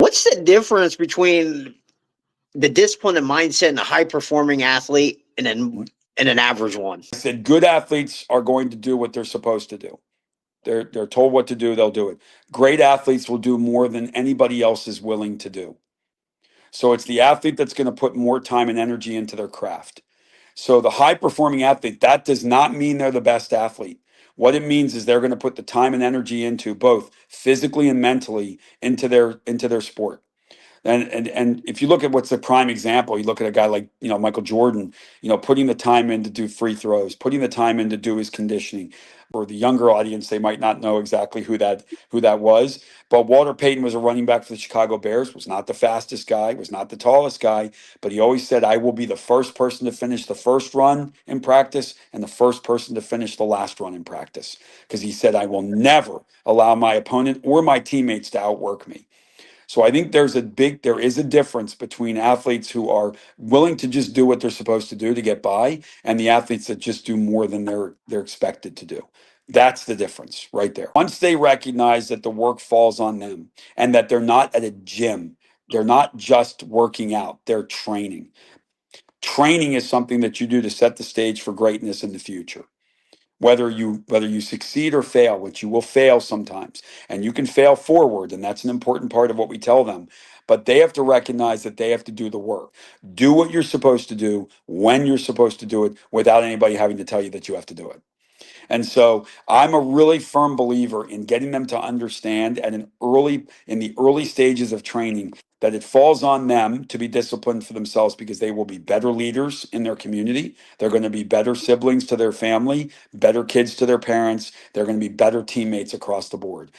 What's the difference between the discipline and mindset in a high performing athlete and an average one? I said good athletes are going to do what they're supposed to do. They're told what to do, they'll do it. Great athletes will do more than anybody else is willing to do. So it's the athlete that's going to put more time and energy into their craft. So the high performing athlete, that does not mean they're the best athlete. What it means is they're going to put the time and energy into both physically and mentally into their sport. And if you look at what's the prime example, you look at a guy like Michael Jordan, putting the time in to do free throws, putting the time in to do his conditioning. For the younger audience, they might not know exactly who that was, but Walter Payton was a running back for the Chicago Bears. Was not the fastest guy, was not the tallest guy, but he always said, "I will be the first person to finish the first run in practice and the first person to finish the last run in practice," because he said, "I will never allow my opponent or my teammates to outwork me." So I think there is a difference between athletes who are willing to just do what they're supposed to do to get by, and the athletes that just do more than they're expected to do. That's the difference right there. Once they recognize that the work falls on them and that they're not at a gym, they're not just working out, they're training. Training is something that you do to set the stage for greatness in the future. Whether you succeed or fail, which you will fail sometimes, and you can fail forward, and that's an important part of what we tell them. But they have to recognize that they have to do the work. Do what you're supposed to do when you're supposed to do it without anybody having to tell you that you have to do it. And so I'm a really firm believer in getting them to understand in the early stages of training that it falls on them to be disciplined for themselves because they will be better leaders in their community. They're going to be better siblings to their family, better kids to their parents. They're going to be better teammates across the board.